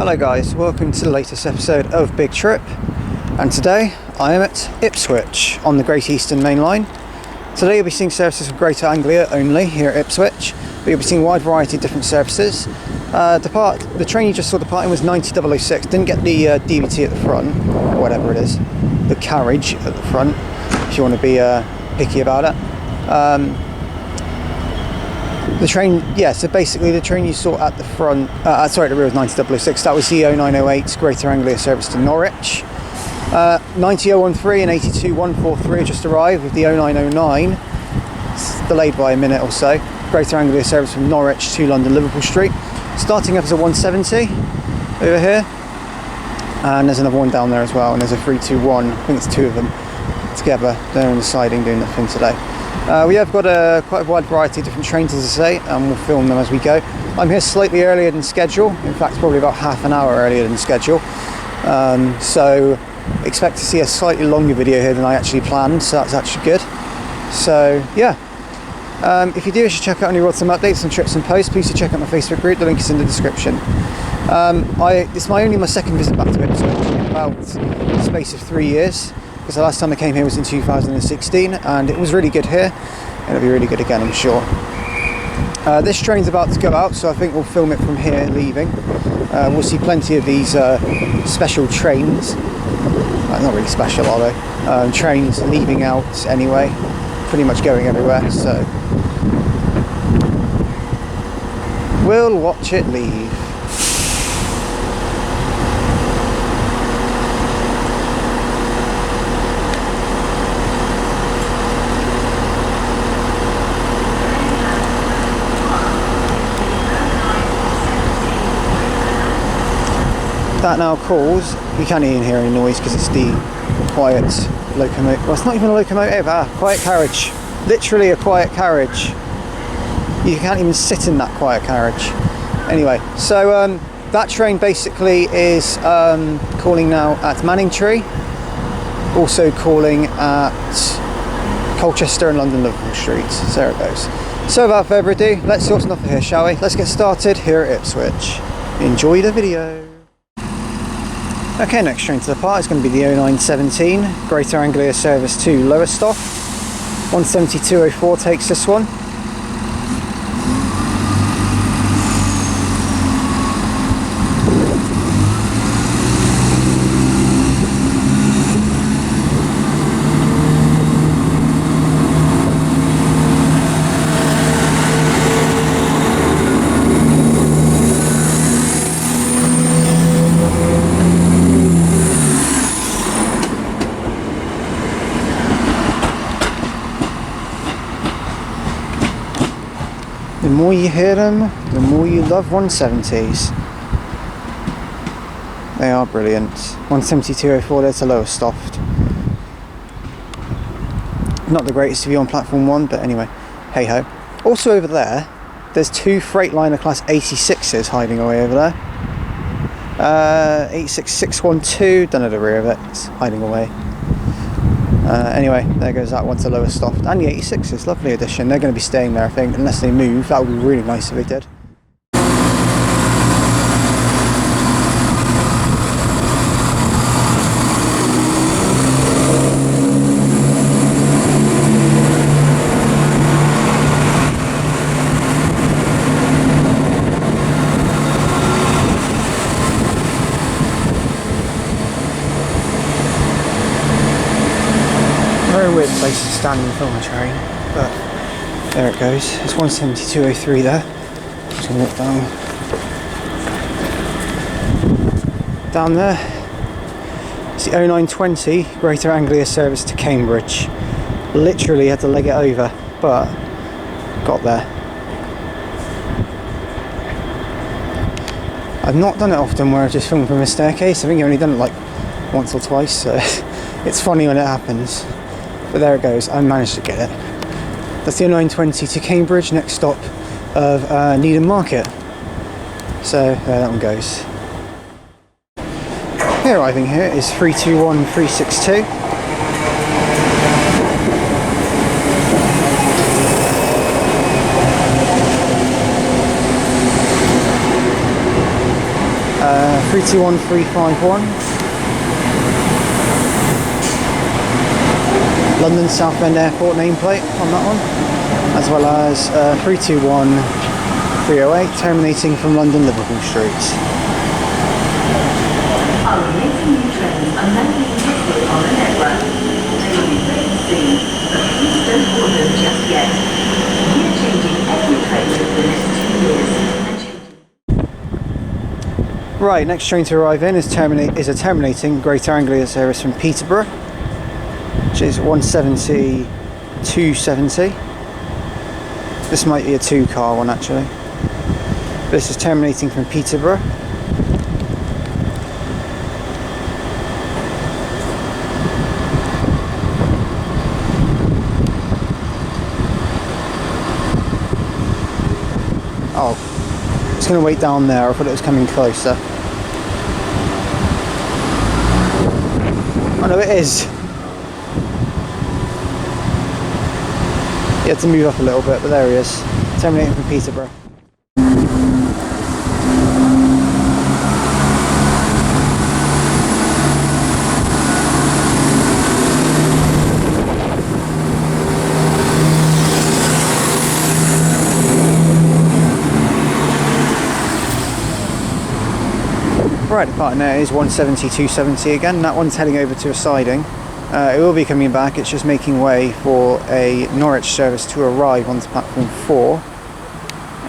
Hello guys, welcome to the latest episode of Big Trip, and today I am at Ipswich on the Great Eastern Main Line. Today you'll be seeing services from Greater Anglia only here at Ipswich, but you'll be seeing a wide variety of different services. The train you just saw departing was 90,006, didn't get the DVT at the front, or whatever it is, the carriage at the front, if you want to be picky about it. The train, so basically the train you saw at the front, at the rear was 90,006, that was the 0908 Greater Anglia service to Norwich. 90013 and 82143 just arrived with the 0909, it's delayed by a minute or so. Greater Anglia service from Norwich to London Liverpool Street. Starting up as a 170 over here, and there's another one down there as well, and there's a 321, I think it's two of them together. They're on the siding doing nothing today. We have got quite a wide variety of different trains, as I say, and we'll film them as we go. I'm here slightly earlier than schedule, in fact probably about half an hour earlier than schedule, so expect to see a slightly longer video here than I actually planned, so that's actually good. So yeah, if you do wish to check out any road some updates and trips and posts, please do check out my Facebook group, the link is in the description. It's only my second visit back to Ipswich in about the space of 3 years, because the last time I came here was in 2016 and it was really good here, and it'll be really good again, I'm sure. This train's about to go out, so I think we'll film it from here leaving. We'll see plenty of these special trains, not really special are they, trains leaving out anyway, pretty much going everywhere, so we'll watch it leave. That now calls, you can't even hear any noise because it's the quiet locomotive. Well, it's not even a locomotive, quiet carriage. Literally a quiet carriage. You can't even sit in that quiet carriage. Anyway, so that train basically is calling now at Manningtree, also calling at Colchester and London Liverpool Street. So there it goes. So without further ado, let's sort off here, shall we? Let's get started here at Ipswich. Enjoy the video. Okay, next train to depart is going to be the 0917 Greater Anglia service to Lowestoft. 17204 takes this one. The more you hear them, the more you love 170s. They are brilliant. 17204 there to Lowestoft. Not the greatest to be on platform 1, but anyway, hey ho. Also over there, there's two Freightliner class 86s hiding away over there. 86612, don't know the rear of it, it's hiding away. Anyway, there goes that one to Lowestoft, and the 86s, lovely addition. They're going to be staying there, I think, unless they move. That would be really nice if they did. Very weird place to stand and film a train, but there it goes. It's 17203 there. Just gonna walk down there. It's the 0920 Greater Anglia service to Cambridge. Literally had to leg it over, but got there. I've not done it often where I've just filmed from a staircase. I think I've only done it like once or twice, so it's funny when it happens. But there it goes, I managed to get it. That's the 0920 to Cambridge, next stop of Needham Market. So there that one goes. Arriving here is 321362. 321351. London Southend Airport nameplate on that one, as well as 321308 terminating from London Liverpool Street. Our amazing new trains are now being tested on the network. They will be ready soon, but please don't board them just yet. We're changing every train over the next 2 years. Right, next train to arrive in is a terminating Greater Anglia service from Peterborough, which is 170-270. This might be a 2-car one actually. This is terminating from Peterborough. Oh, it's going to wait down there. I thought it was coming closer. Oh no, it is. You had to move up a little bit, but there he is. Terminating from Peterborough. Right, departing there is 170-270 again. That one's heading over to a siding. It will be coming back, it's just making way for a Norwich service to arrive onto platform 4.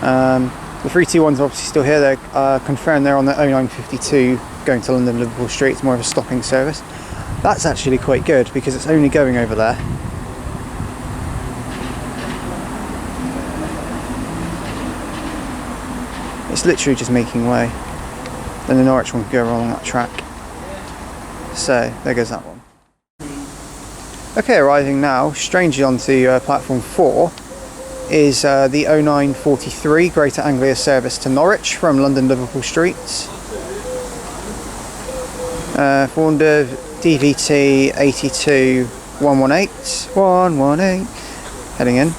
The 321s are obviously still here, they're confirmed they're on the 0952 going to London Liverpool Street. It's more of a stopping service. That's actually quite good because it's only going over there. It's literally just making way. Then the Norwich one can go along that track. So, there goes that one. Okay, arriving now, strangely onto platform 4, is the 0943 Greater Anglia service to Norwich from London Liverpool Street. Formed of DVT 82118, heading in.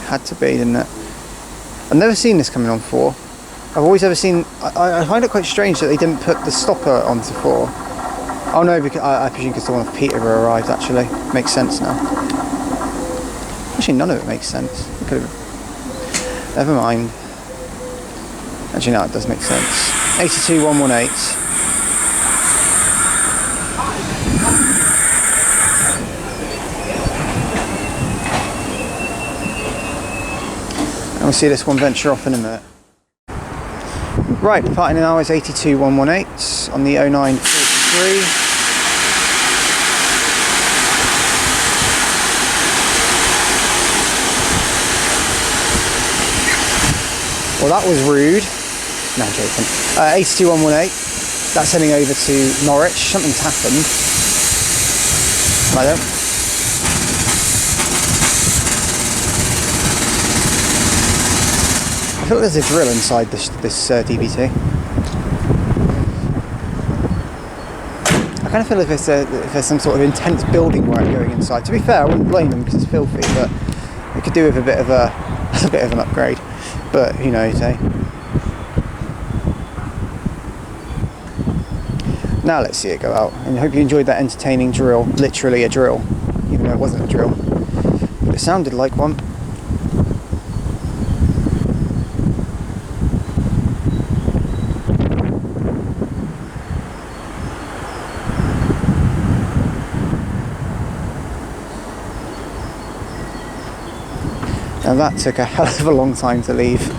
Had to be, didn't it? I've never seen this coming on 4. I've always ever seen. I find it quite strange that they didn't put the stopper onto 4. Oh no, because I presume because the one with Peterborough arrived. Actually, makes sense now. Actually, none of it makes sense. It could have. Never mind. Actually, no, it does make sense. 82118. And we'll see this one venture off in a minute. Right, departing now is 82118 on the 0943. Well, that was rude. No, I'm joking. 82118. That's heading over to Norwich. Something's happened. I don't. I feel like there's a drill inside this DVT. I kind of feel if there's some sort of intense building work going inside. To be fair, I wouldn't blame them because it's filthy, but it could do with a bit of an upgrade. But who knows, eh? Now let's see it go out. And I hope you enjoyed that entertaining drill. Literally a drill, even though it wasn't a drill, but it sounded like one. Now that took a hell of a long time to leave,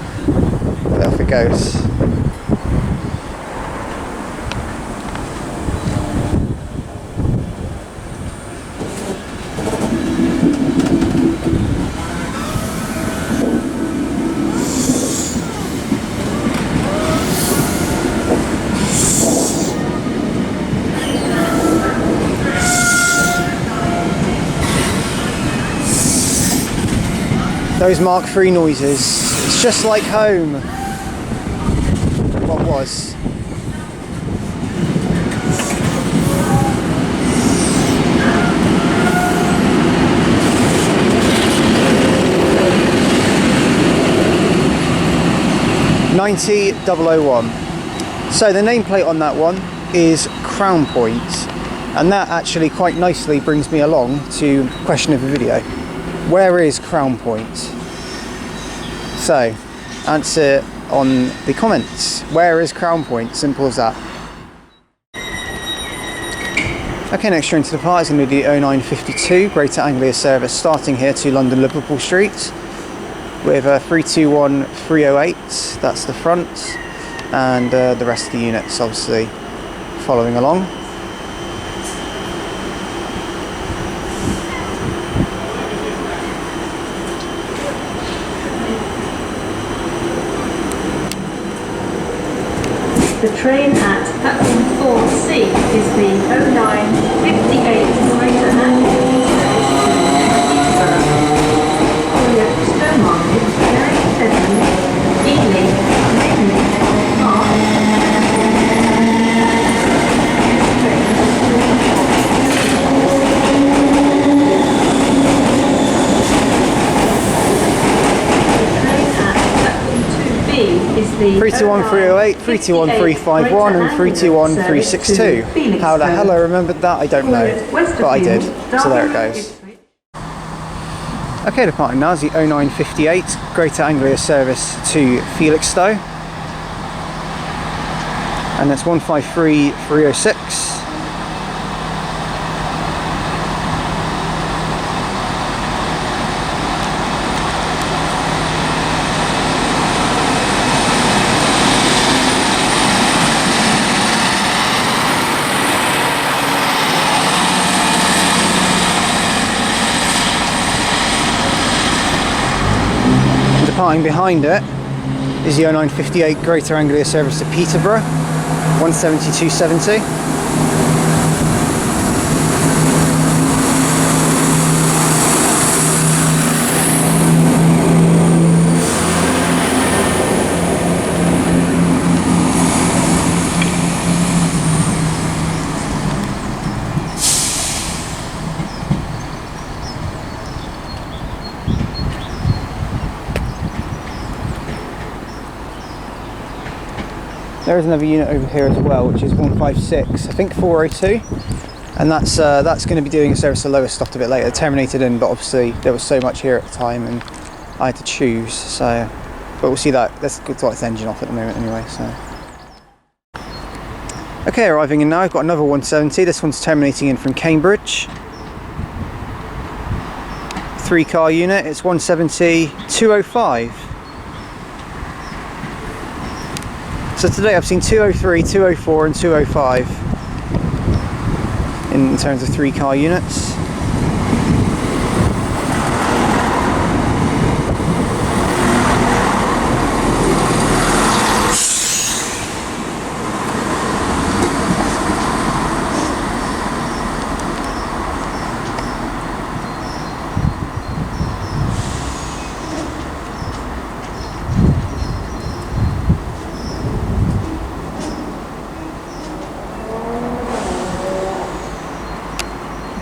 but off it goes. Those Mark III noises, it's just like home. What was? 90001. So the nameplate on that one is Crown Point, and that actually quite nicely brings me along to question of the video. Where is Crown Point? So, answer on the comments. Where is Crown Point? Simple as that. Okay, next train to depart is going to be the 0952 Greater Anglia service, starting here to London Liverpool Street with 321308. That's the front, and the rest of the units obviously following along. The train at platform 4C is the 0958 Greater Anglia Stowmarket, Berry, Cheshunt, Ely, Ridley, Mark. Is the 321308, 321351 and 321362. How the hell I remembered that, I don't know, but I did, so there it goes. Okay, departing now is the 0958 Greater Anglia service to Felixstowe, and that's 153306. Departing behind it is the 0958 Greater Anglia service to Peterborough, 17270. There is another unit over here as well, which is 156, I think 402, and that's going to be doing a service to Lower Stoft a bit later. It terminated in, but obviously there was so much here at the time, and I had to choose. So, but we'll see that. Let's go to its engine off at the moment, anyway. So, okay, arriving in now. I've got another 170. This one's terminating in from Cambridge. 3-car unit. It's 170-205. So today I've seen 203, 204 and 205 in terms of 3-car units.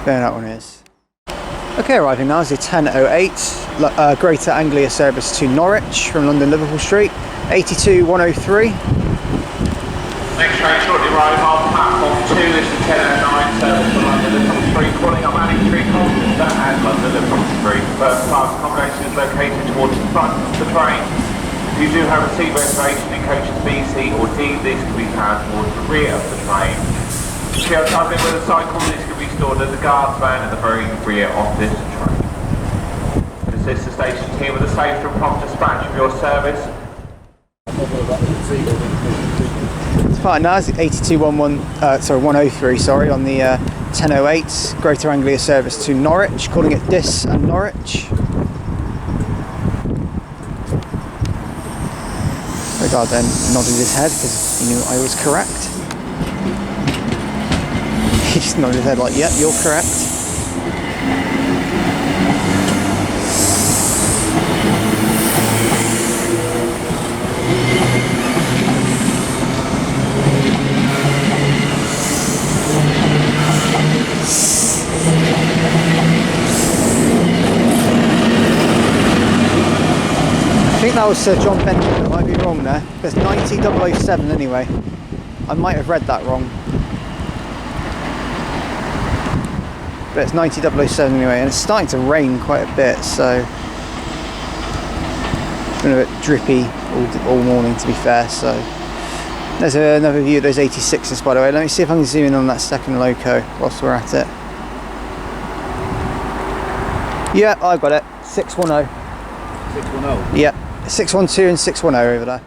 There that one is. Okay, arriving now is the 1008 Greater Anglia service to Norwich from London Liverpool Street, 82103. Next train shortly arriving on platform 2 is the 1009 service to London Liverpool Street, calling up Manning Street, Colchester and London Liverpool Street. First class accommodation is located towards the front of the train. If you do have a seat reservation in coaches B, C or D, these can be found towards the rear of the train. If you are travelling with a cycle, these can be stored at the guard's van at the very rear of this train. To assist the station team with a safe and prompt dispatch of your service. Departing now is the 103 on the 1008 Greater Anglia service to Norwich, calling it Dis and Norwich. The guard then nodded his head because he knew I was correct. He just nodded his head like, yep, you're correct. think that was Sir John Benjamin, I might be wrong there. There's 90007 anyway. I might have read that wrong. But it's 90007 anyway, and it's starting to rain quite a bit, so it's been a bit drippy all morning, to be fair. So there's another view of those 86s, by the way. Let me see if I can zoom in on that second loco whilst we're at it. Yeah, I got it. 610. 610? Yeah, 612 and 610 over there.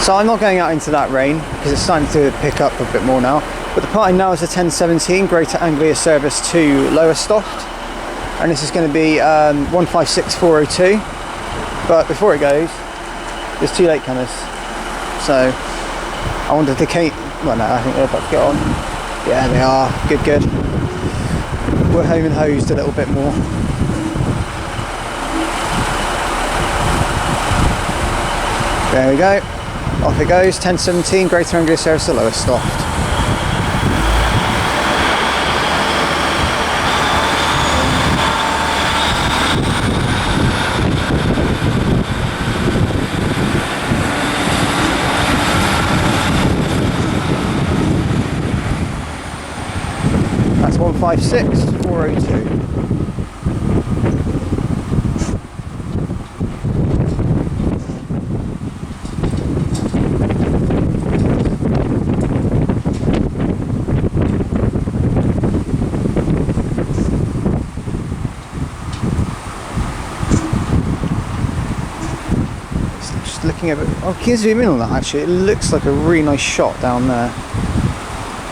So I'm not going out into that rain because it's starting to pick up a bit more now. But the party now is a 1017 Greater Anglia service to Lowestoft, and this is going to be 156402. But before it goes, there's two latecomers. So I wanted to well, no, I think they're about to get on. Yeah, they are. Good. We're home and hosed a little bit more. There we go. Off it goes. 1017 Greater Anglia service to Lowestoft. That's 156402. Looking at it, oh, can you zoom in on that actually? It looks like a really nice shot down there.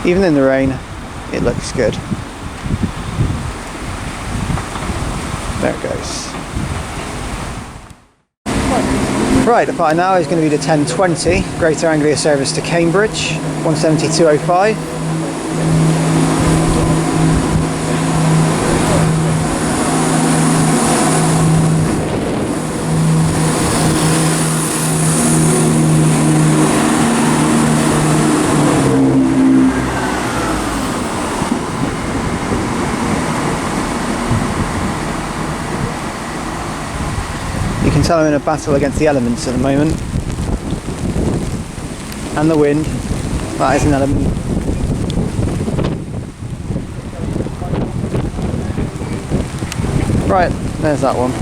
Even in the rain, it looks good. There it goes. Right, the party now is going to be the 1020 Greater Anglia service to Cambridge, 17205. You can tell I'm in a battle against the elements at the moment. And the wind. That is an element. Right, there's that one.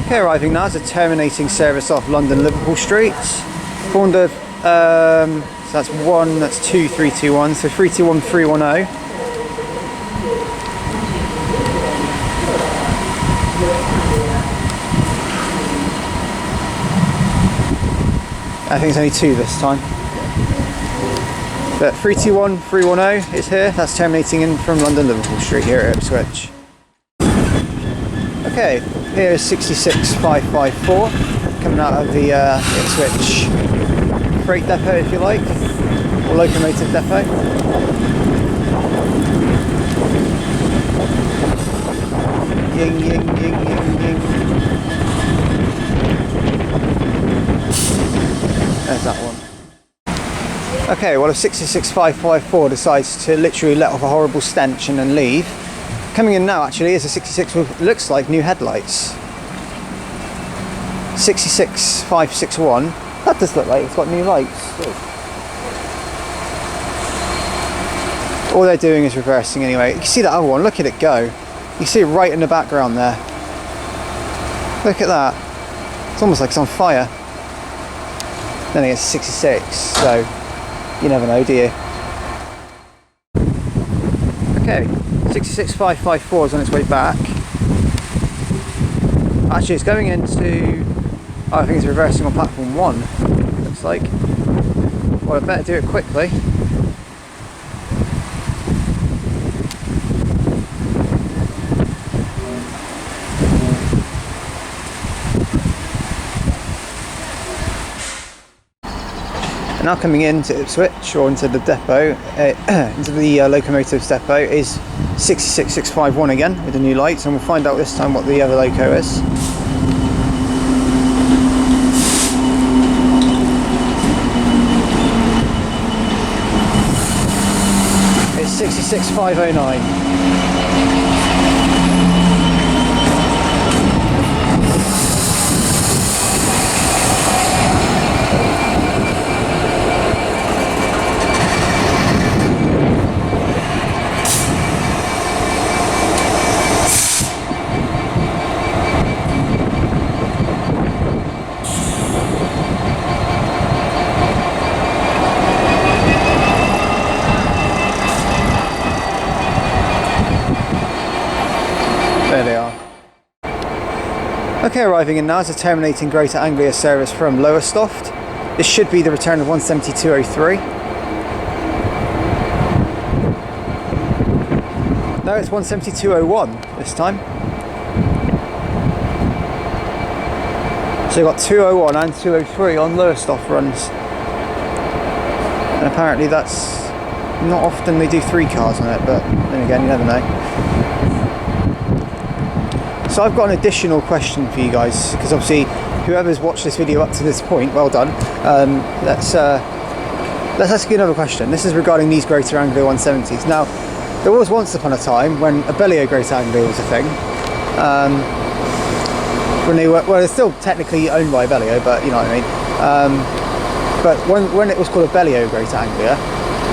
Okay, arriving now is a terminating service off London Liverpool Street. 400, so that's 2321, so 321310. I think it's only two this time. But 321310 is here. That's terminating in from London Liverpool Street here at Ipswich. Okay, here is 66554 coming out of the Ipswich freight depot, if you like, or locomotive depot. Ying, ying, ying, ying, ying. There's that one. Okay, well if 66554 decides to literally let off a horrible stench and then leave, coming in now actually is a 66 with, looks like, new headlights. 66561, that does look like it's got new lights. All they're doing is reversing anyway. You can see that other one, look at it go. You see it right in the background there. Look at that. It's almost like it's on fire. Then it's 66, so you never know, do you? Okay, 66554 is on its way back. Actually, it's going into, oh, I think it's reversing on platform 1, looks like. Well, I better do it quickly. And now coming into Ipswich, or into the depot, into the locomotives depot, is 66651 again with the new lights, and we'll find out this time what the other loco is. It's 66509. There they are. Okay, arriving in now is a terminating Greater Anglia service from Lowestoft. This should be the return of 172.03. No, it's 172.01 this time. So you've got 201 and 203 on Lowestoft runs. And apparently that's not often they do 3 cars on it, but then again, you never know. So I've got an additional question for you guys, because obviously whoever's watched this video up to this point, well done. Let's ask you another question. This is regarding these Greater Anglia 170s. Now, there was once upon a time when a Bellio Greater Anglia was a thing. When they were, well, they're still technically owned by Bellio, but you know what I mean. But when it was called a Bellio Greater Anglia,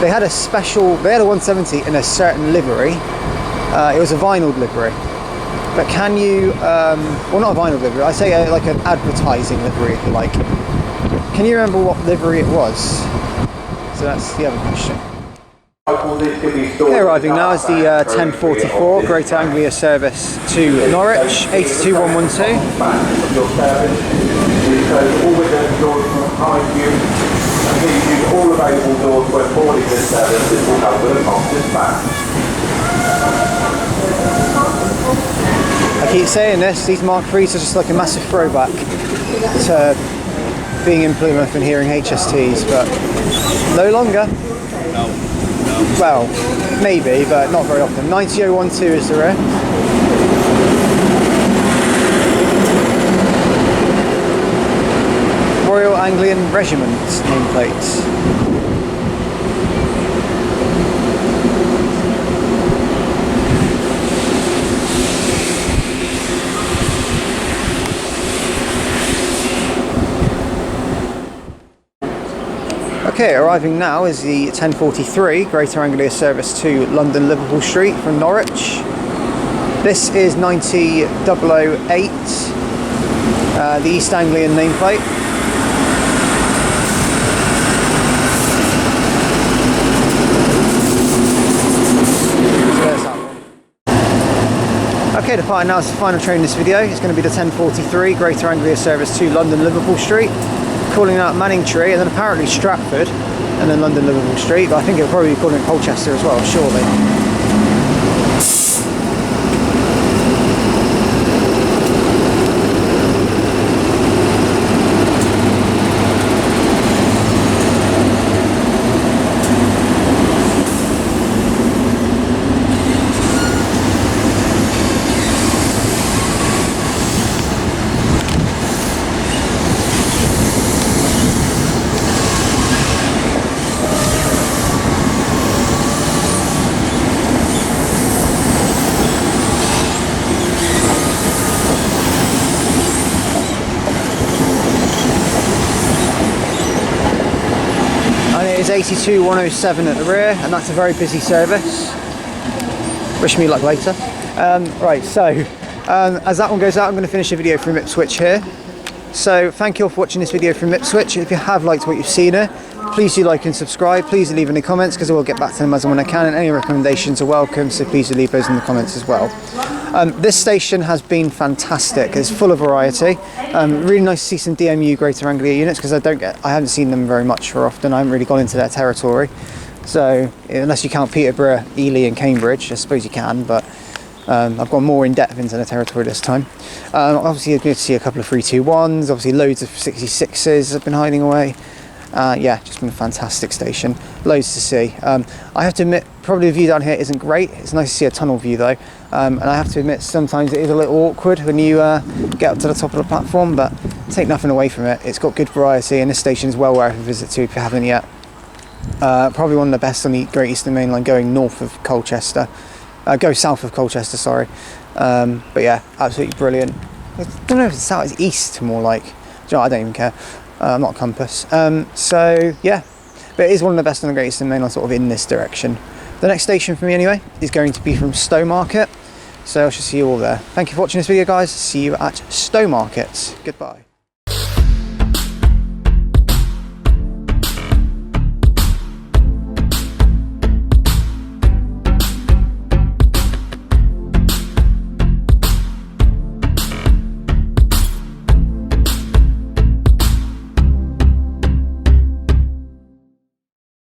they had a 170 in a certain livery. It was a vinyl livery. But can you, well, not a vinyl livery, I say like an advertising livery, if you like. Can you remember what livery it was? So that's the other question. Okay, arriving now is the 1044 Greater Anglia service to Norwich, 82112. All available doors when boarding this service. This will come with a cost dispatch. I keep saying this, these Mark IIIs are just like a massive throwback to being in Plymouth and hearing HSTs, but no longer. No. Well, maybe, but not very often. 90012 is the rear. Royal Anglian Regiment nameplates. Okay, arriving now is the 1043 Greater Anglia service to London Liverpool Street from Norwich. This is 90008, the East Anglian nameplate. Okay, departing now is the final train in this video. It's going to be the 1043 Greater Anglia service to London Liverpool Street, calling out Manningtree and then apparently Stratford and then London Liverpool Street, but I think it'll probably be calling it Colchester as well, surely. Is 82107 at the rear, and that's a very busy service. Wish me luck later. Right, so as that one goes out, I'm going to finish the video from Ipswich here. So thank you all for watching this video from Ipswich. If you have liked what you've seen here, please do like and subscribe. Please leave any comments, because I will get back to them as and when I can, and any recommendations are welcome, so please do leave those in the comments as well. This station has been fantastic. It's full of variety. Really nice to see some DMU Greater Anglia units, because I haven't seen them very much for often. I haven't really gone into their territory. So unless you count Peterborough, Ely and Cambridge, I suppose you can, but I've gone more in depth into the territory this time. Obviously you're going to see a couple of 321s, obviously loads of 66s have been hiding away. Yeah, just been a fantastic station. Loads to see. I have to admit, probably the view down here isn't great. It's nice to see a tunnel view though. And I have to admit, sometimes it is a little awkward when you get up to the top of the platform, but take nothing away from it. It's got good variety, and this station is well worth a visit to if you haven't yet. Probably one of the best on the Great Eastern Main Line going north of Colchester. Go south of Colchester, sorry. But yeah, absolutely brilliant. I don't know if it's south, it's east more like. Do you know what, I don't even care. I'm not a compass. So yeah, but it is one of the best on the Great Eastern Main Line, sort of in this direction. The next station for me anyway is going to be from Stowmarket, so I shall see you all there. Thank you for watching this video guys. See you at Stowmarket. Goodbye.